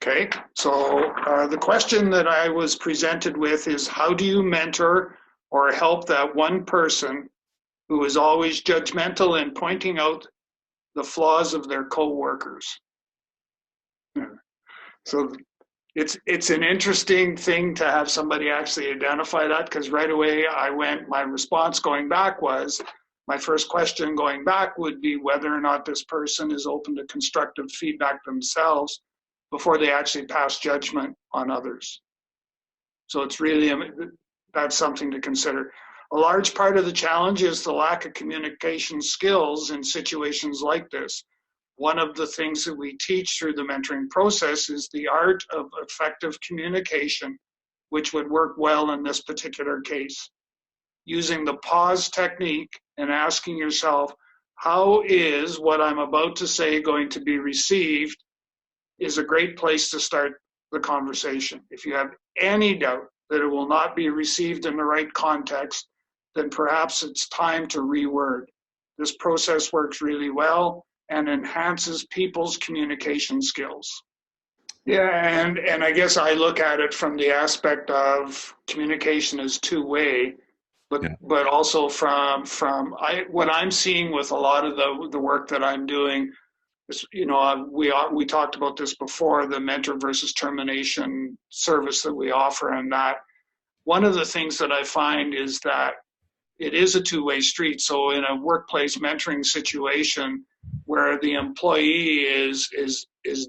Okay, so the question that I was presented with is, how do you mentor or help that one person who is always judgmental and pointing out the flaws of their coworkers? So it's an interesting thing to have somebody actually identify that, because right away my response going back was, my first question going back would be whether or not this person is open to constructive feedback themselves before they actually pass judgment on others. So it's really, that's something to consider. A large part of the challenge is the lack of communication skills in situations like this. One of the things that we teach through the mentoring process is the art of effective communication, which would work well in this particular case. Using the pause technique and asking yourself, how is what I'm about to say going to be received, is a great place to start the conversation. If you have any doubt that it will not be received in the right context, then perhaps it's time to reword. This process works really well and enhances people's communication skills. Yeah, and I guess I look at it from the aspect of communication is two-way, but also from what I'm seeing with a lot of the work that I'm doing. We talked about this before, the mentor versus termination service that we offer, and that one of the things that I find is that it is a two-way street. So in a workplace mentoring situation where the employee is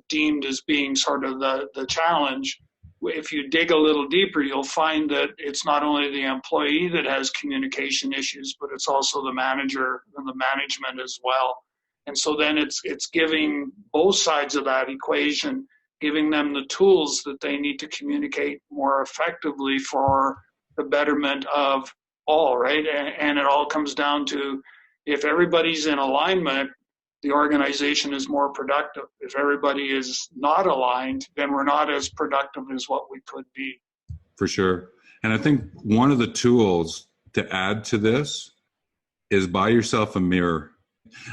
deemed as being sort of the challenge, if you dig a little deeper, you'll find that it's not only the employee that has communication issues, but it's also the manager and the management as well. And so then it's giving both sides of that equation, giving them the tools that they need to communicate more effectively for the betterment of all, right? And it all comes down to, if everybody's in alignment, the organization is more productive. If everybody is not aligned, then we're not as productive as what we could be. For sure. And I think one of the tools to add to this is buy yourself a mirror.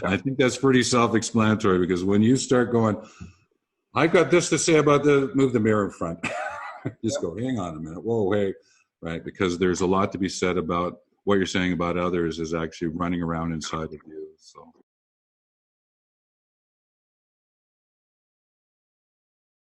Yeah. I think that's pretty self-explanatory, because when you start going, I've got this to say about move the mirror in front. Just go, hang on a minute. Whoa, hey, right? Because there's a lot to be said about what you're saying about others is actually running around inside of you. So.